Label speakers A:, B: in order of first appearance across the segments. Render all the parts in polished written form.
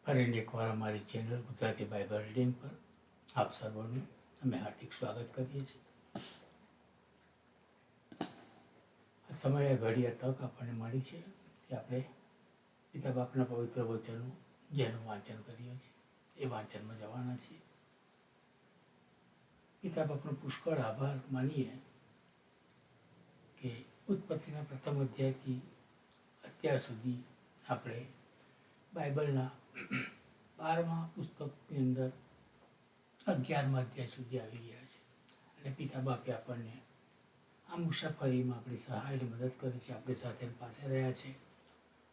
A: ફરીને એકવાર અમારી ચેનલ ગુજરાતી બાઇબલ રીડિંગ પર આપ સર્વનું અમે હાર્દિક સ્વાગત કરીએ છીએ. આ સમયે ઘડીએ તક આપણને મળી છે કે આપણે પિતા બાપના પવિત્ર વચનો જેનું વાંચન કરીએ છીએ એ વાંચનમાં જવાના છીએ. પિતા બાપનો પુષ્કળ આભાર માનીએ કે ઉત્પત્તિના પ્રથમ અધ્યાયથી અત્યાર સુધી આપણે બાઇબલના 12મા પુસ્તકની અંદર 11મા અધ્યાય સુધી આવી ગયા છે અને પિતા બાપે આપણને આ મુસાફરીમાં આપણી સહાયની મદદ કરી છે, આપણી સાથે પાસે રહ્યા છે.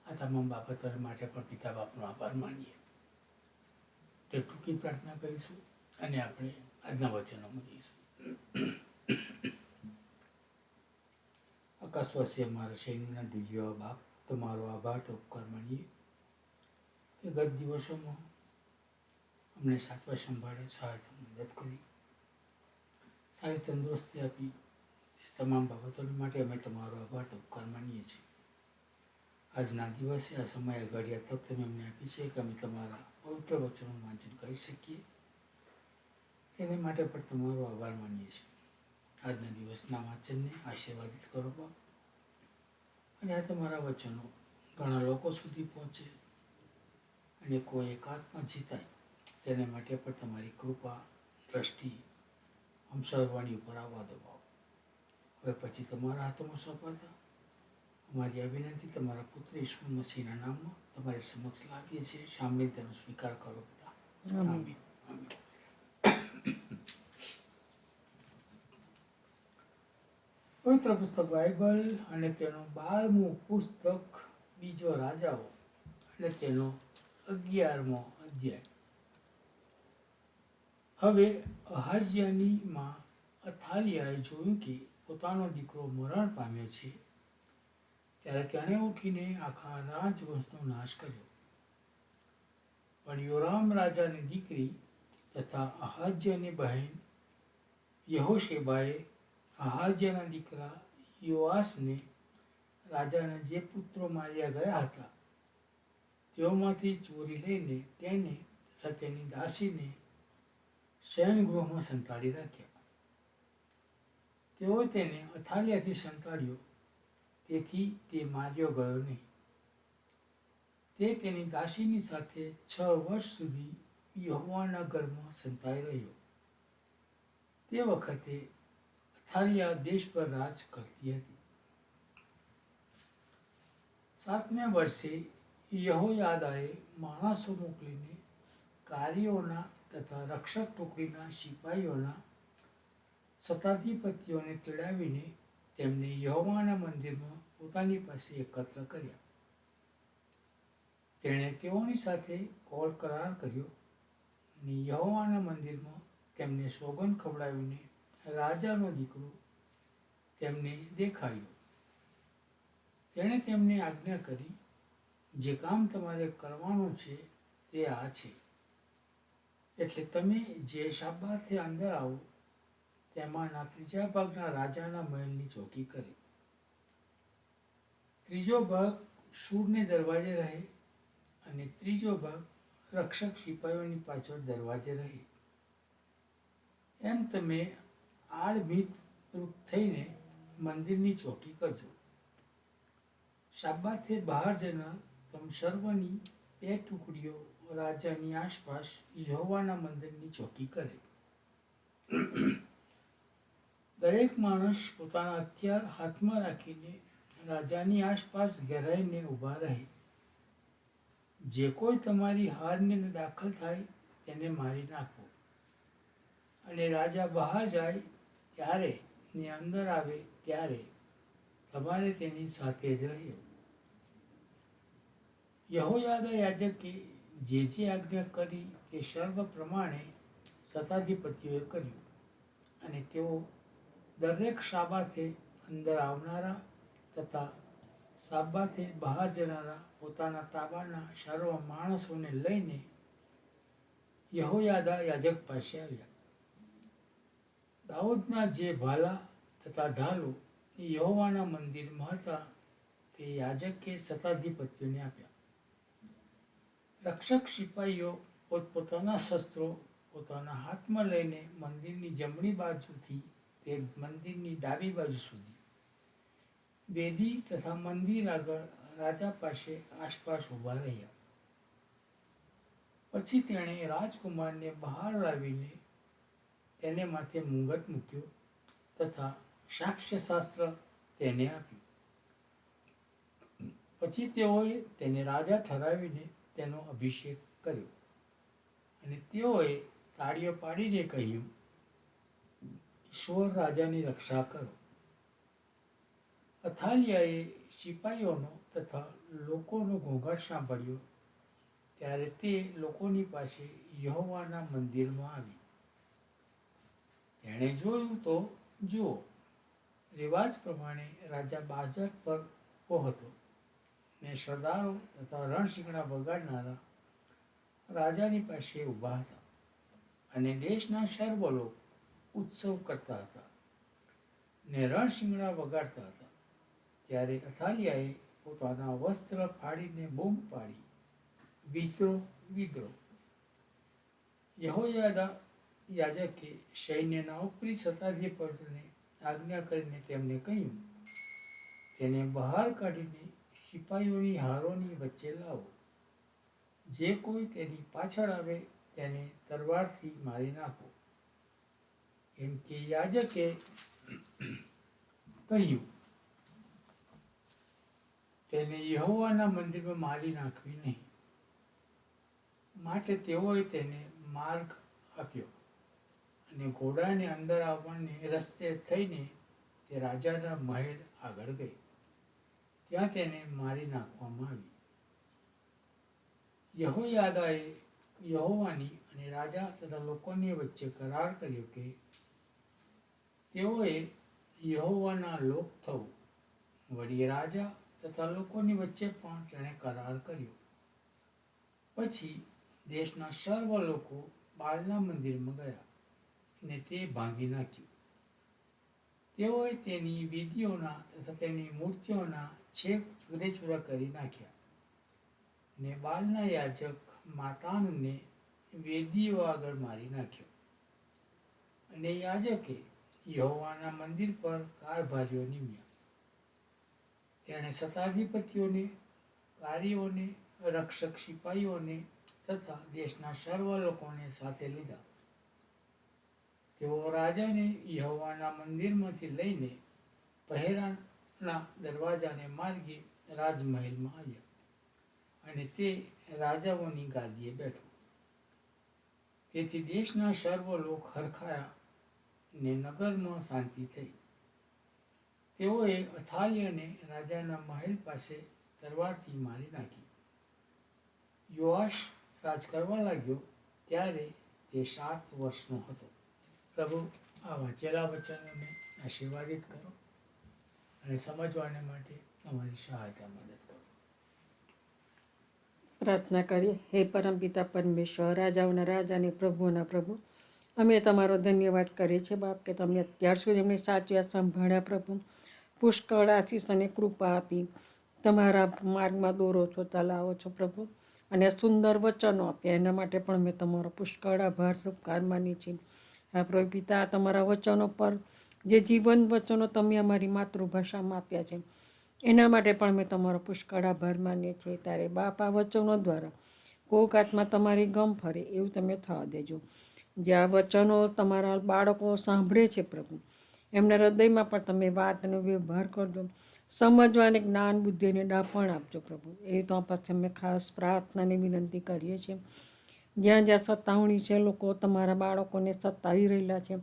A: આ તમામ બાબતો માટે પણ પિતા બાપનો આભાર માનીએ. તે ટૂંકી પ્રાર્થના કરીશું અને આપણે આજના વચનોમાં જઈશું. આકાશવાસી અમારા સૈન્યના દિવ્ય બાપ, તમારો આભાર તો ઉપકાર માનીએ કે ગત દિવસોમાં અમને સાચવા સંભાળે, સહાયતા મદદ કરી, સારી તંદુરસ્તી આપી. તમામ બાબતો માટે અમે તમારો આભાર તો ઉપકાર માનીએ છીએ. આજના દિવસે આ સમયે ઘડિયા તક તમે અમને આપી છે કે અમે તમારા પવિત્ર વચનનું વાંચન કરી શકીએ, તેને માટે પણ તમારો આભાર માનીએ છીએ. આજના દિવસના વાંચનને આશીર્વાદિત કરો બાપ, અને આ તમારા વચનો ઘણા લોકો સુધી પહોંચે અને કોઈ એકાત્મા જીતાય તેને માટે પણ તમારી કૃપા દ્રષ્ટિ આમ સર્વની ઉપર આવવા દો બાપ. હવે પછી તમારા હાથોમાં સોંપાતા અમારી આ વિનંતી તમારા પુત્ર ઈસુ મસીહના નામમાં તમારી સમક્ષ લાવીએ છીએ. સાંભળી તેનો સ્વીકાર કરો પિતા. આમીન. આમીન. પવિત્ર પુસ્તક બાઇબલ અને તેનું 12મું પુસ્તક બીજો રાજાઓ અને તેનો 11મો અધ્યાય. હવે અહાઝિયાની માં અથાલિયાએ જોયું કે પોતાનો દીકરો મરણ પામ્યો છે, ત્યારે તેણે ઉઠીને આખા રાજવંશનો નાશ કર્યો. પણ યોરામ રાજાની દીકરી તથા અહાઝિયાની બહેન યહોશેબાએ અહાઝિયાના દીકરા યોઆસને રાજાના જે પુત્રો માર્યા ગયા હતા તેઓમાંથી ચોરી લઈને તેને તથા તેની દાસીને શયનગૃહમાં સંતાડી રાખ્યા. તેઓએ તેને અથાલિયાથી સંતાડ્યો, તેથી તે માર્યો ગયો નહીં. તે તેની દાસીની સાથે 6 વર્ષ સુધી યહોવાના ઘરમાં સંતાઈ રહ્યો. તે વખતે અથાલિયા દેશ પર રાજ કરતી હતી. 7મે વર્ષે યહોયાદાએ માણસો મોકલીને કારીઓના તથા રક્ષક ટુકડીના સિપાહીઓના શતાધિપતિઓને તેડાવીને તેમને યહોવાના મંદિરમાં પોતાની પાસે એકત્ર કર્યા. તેણે તેઓની સાથે કોલ કરાર કર્યો અને યહોવાના મંદિરમાં તેમને સોગંદ ખવડાવીને રાજાનો દીકરો તેમને દેખાડ્યો. તેણે તેમને આજ્ઞા કરી, જે કામ તમારે કરવાનું છે તે આ છે, એટલે તમે જે શાબાતે અંદર આવો તેમાંના 3 ભાગના રાજાના મહેલની ચોકી કરી. 3 ભાગ સૂરને દરવાજે રહે અને 3 ભાગ રક્ષક સિપાહીઓની પાછળ દરવાજે રહે. એમ તમે આડમીત રૂપ થઈને મંદિરની ચોકી કરજો. શાબાતે બહાર જનાર તમ સર્વની 2 ટુકડીઓ રાજાની આસપાસ યહોવાના મંદિરની ચોકી કરે. દરેક માણસ પોતાના હથિયાર હાથમાં રાખીને રાજાની આસપાસ ઘેરાઈને ઊભા રહે. જે કોઈ તમારી હારની અંદર દાખલ થાય તેને મારી નાખો, અને રાજા બહાર જાય ત્યારે ને અંદર આવે ત્યારે તમારે તેની સાથે જ રહ્યો. યહોયાદા યાજકે જે આજ્ઞા કરી તે સર્વ પ્રમાણે શતાધિપતિઓએ કર્યું, અને તેઓ દરેક શાબાતે અંદર આવનારા તથા શાબાતે બહાર જનારા પોતાના તાબાના સર્વ માણસોને લઈને યહોયાદા યાજક પાસે આવ્યા. દાઉદના જે ભાલા તથા ઢાલો યહોવાના મંદિરમાં હતા તે યાજકે શતાધિપતિઓને આપ્યા. રક્ષક સિપાહીઓ પોતપોતાના શસ્ત્રો પોતાના હાથમાં લઈને મંદિરની જમણી બાજુથી તે મંદિરની ડાબી બાજુ સુધી વેદી તથા મંદિર આગળ રાજા પાસે આસપાસ ઊભા રહ્યા. પછી તેણે રાજકુમારને બહાર લાવીને તેને માથે મુંગટ મૂક્યો તથા સાક્ષ્યશાસ્ત્ર તેને આપ્યું. પછી તેઓએ તેને રાજા ઠરાવીને તેનો અભિષેક કર્યો અને તેઓએ તાળીઓ પાડીને કહ્યું, ઈશ્વર રાજાની રક્ષા કરો. અથાલિયાએ સિપાહીઓનો તથા લોકોનો ઘોંઘાટ સાંભળ્યો ત્યારે તે લોકોની પાસે યહોવાના મંદિરમાં આવી. તેણે જોયું તો જુઓ, રિવાજ પ્રમાણે રાજા બાજટ પર ઊભો હતો ને સરદારો તથા રણશીંગડા વગાડનારા રાજાની પાસે ઊભા હતા અને દેશના સર્વ લોકો ઉત્સવ કરતા હતા ને રણશીંગડા વગાડતા હતા. ત્યારે અથાલિયાએ પોતાના વસ્ત્ર ફાડીને બૂમ પાડી, વિદ્રોહ વિદ્રોહ. યહોયાદા યાજકે સૈન્યના ઉપરી શતાધિપતિને આજ્ઞા કરીને તેમને કહ્યું, તેને બહાર કાઢીને સિપાહીઓની હારોની વચ્ચે લાવો. જે કોઈ તેની પાછળ આવે તેને તલવારથી મારી નાખો. એમ કે યાજકે કહ્યું, તેને યહોવાના મંદિરમાં મારી નાખવી નહીં. માટે તેઓએ તેને માર્ગ આપ્યો અને ઘોડાને અંદર આવવાને રસ્તે થઈને તે રાજાના મહેલ આગળ ગઈ. ત્યાં તેને મારી નાખવામાં આવી. યહોયાદાએ યહોવાની અને રાજા તથા લોકોની વચ્ચે કરાર કર્યો કે તેઓએ યહોવાના લોક થવું. વળી રાજા તથા લોકોની વચ્ચે પણ તેણે કરાર કર્યો. પછી દેશના સર્વ લોકો બાળના મંદિરમાં ગયા અને તે ભાંગી નાખ્યું. તેઓએ તેની વેદીઓના તથા તેની મૂર્તિઓના છેક ચૂરેચૂરા કરી નાખ્યા ને બાળના યાજક માતાનને વેદીઓ આગળ મારી નાખ્યો. અને યાજકે યહોવાના મંદિર પર કારભારીઓ નિમ્યા. તેણે શતાધિપતિઓને, કાર્યોને, રક્ષક સિપાહીઓને તથા દેશના સર્વ લોકોને સાથે લીધા. તેઓ રાજાને યહોવાના મંદિરમાંથી લઈને પહેરાના દરવાજાને માર્ગે રાજમહેલમાં આવ્યા અને તે રાજાઓની ગાદીએ બેઠો. તેથી દેશના સર્વ લોક હરખાયા ને નગરમાં શાંતિ થઈ. તેઓએ અથાલિયાને રાજાના મહેલ પાસે તલવારથી મારી નાખી. યોઆશ રાજ કરવા લાગ્યો ત્યારે તે 7 વર્ષનો હતો. પ્રભુ આ વાંચેલા વચનોને આશીર્વાદિત કરો અને સમજવાને માટે અમારી સહાયતા મદદ કરો.
B: પ્રાર્થના કરીએ. હે પરમપિતા પરમેશ્વર, રાજાઓના રાજા અને પ્રભુઓના પ્રભુ, અમે તમારો ધન્યવાદ કરીએ છીએ બાપ કે તમે અત્યાર સુધી એમને સાચવ્યા, સંભાળ્યા પ્રભુ. પુષ્કળ આશીષ અને કૃપા આપી તમારા માર્ગમાં દોરો છો, ચલાવો છો પ્રભુ. અને સુંદર વચનો આપ્યા એના માટે પણ અમે તમારો પુષ્કળ આભાર ઉપકાર માનીએ છીએ. હા પ્રભુ પિતા, તમારા વચનો પર જે જીવન વચનો તમે અમારી માતૃભાષામાં આપ્યા છે એના માટે પણ અમે તમારો પુષ્કળ આભાર માનીએ છીએ. ત્યારે બાપ, આ વચનો દ્વારા કોક આત્મા તમારી ગમ ફરે એવું તમે થવા દેજો. જે આ વચનો તમારા બાળકો સાંભળે છે પ્રભુ, એમના હૃદયમાં પણ તમે વાતનો વ્યવહાર કરજો. સમજવાને જ્ઞાન, બુદ્ધિ અને ડાપણ આપજો પ્રભુ. એ તો પછી અમે ખાસ પ્રાર્થનાની વિનંતી કરીએ છીએ. જ્યાં જ્યાં સતાવણી છે, લોકો તમારા બાળકોને સતાવી રહેલા છે,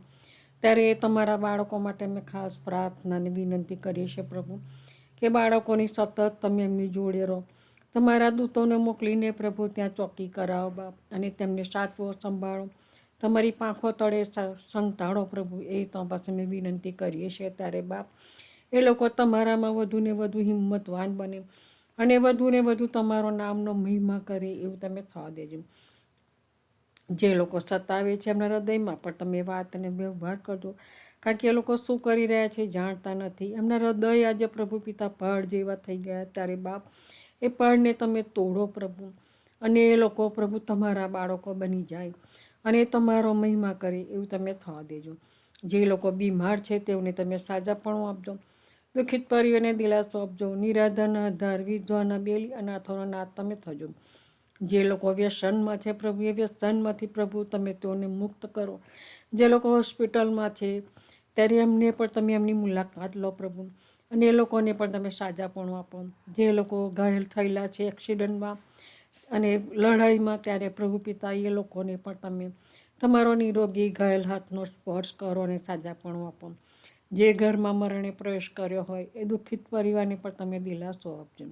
B: ત્યારે એ તમારા બાળકો માટે અમે ખાસ પ્રાર્થનાની વિનંતી કરીએ છીએ પ્રભુ, કે બાળકોની સતત તમે એમની જોડે રહો. તમારા દૂતોને મોકલીને પ્રભુ ત્યાં ચોકી કરાવો બાપ, અને તેમને સાચવો, સંભાળો, તમારી પાંખો તળે સંતાડો પ્રભુ. એ તો પછી અમે વિનંતી કરીએ છીએ. ત્યારે બાપ, એ લોકો તમારામાં વધુ ને વધુ હિંમતવાન બને અને વધુ ને વધુ તમારો નામનો મહિમા કરે એવું તમે થવા દેજો. જે લોકો સતાવે છે એમના હૃદયમાં પણ તમે વાત અને વ્યવહાર કરજો, કારણ કે એ લોકો શું કરી રહ્યા છે જાણતા નથી. એમના હૃદય આજે પ્રભુ પિતા પહાડ જેવા થઈ ગયા. ત્યારે બાપ, એ પહાડને તમે તોડો પ્રભુ, અને એ લોકો પ્રભુ તમારા બાળકો બની જાય અને તમારો મહિમા કરે એવું તમે થવા દેજો. જે લોકો બીમાર છે તેઓને તમે સાજાપણું આપજો. દુઃખિત પરિવારને દિલાસો આપજો. નિરાધારના આધાર, વિધવાના બેલી, અનાથોનો નાથ તમે થજો. જે લોકો વ્યસનમાં છે પ્રભુ, એ વ્યસનમાંથી પ્રભુ તમે તેઓને મુક્ત કરો. જે લોકો હોસ્પિટલમાં છે ત્યારે એમને પણ તમે એમની મુલાકાત લો પ્રભુ, અને એ લોકોને પણ તમે સાજાપણું આપો. જે લોકો ઘાયલ થયેલા છે એક્સિડન્ટમાં અને લડાઈમાં, ત્યારે પ્રભુ પિતા એ લોકોને પણ તમે તમારો નિરોગી ઘાયલ હાથનો સ્પર્શ કરો અને સાજાપણું આપો. જે ઘરમાં મરણે પ્રવેશ કર્યો હોય એ દુઃખિત પરિવારને પણ તમે દિલાસો આપજો.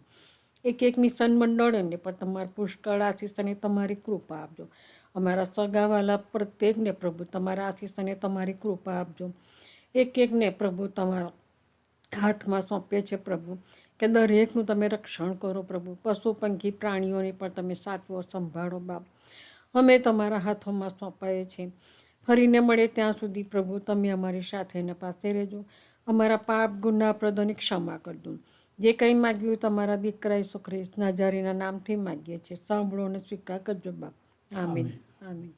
B: એક મિશન મંડળોને પણ તમારા પુષ્કળ આશીષ અને તમારી કૃપા આપજો. અમારા સગાવાલા પ્રત્યેકને પ્રભુ તમારા આશીષ અને તમારી કૃપા આપજો. એકને પ્રભુ તમારા હાથમાં સોંપે છે પ્રભુ, કે દરેકનું તમે રક્ષણ કરો પ્રભુ. પશુ પંખી પ્રાણીઓને પણ તમે સાચવો, સંભાળો બાપ. અમે તમારા હાથોમાં સોંપાઈએ છીએ. ફરીને મળે ત્યાં સુધી પ્રભુ તમે અમારી સાથે એના પાસે રહેજો. અમારા પાપ ગુના પ્રદોની ક્ષમા કરજો. જે કંઈ માગ્યું તમારા દીકરા ઈસુ ખ્રિસ્ત નાજારીના નામથી માગીએ છીએ. સાંભળો અને સ્વીકાર કરજો બાપ. આમીન.
A: આમીન.
B: આમીન.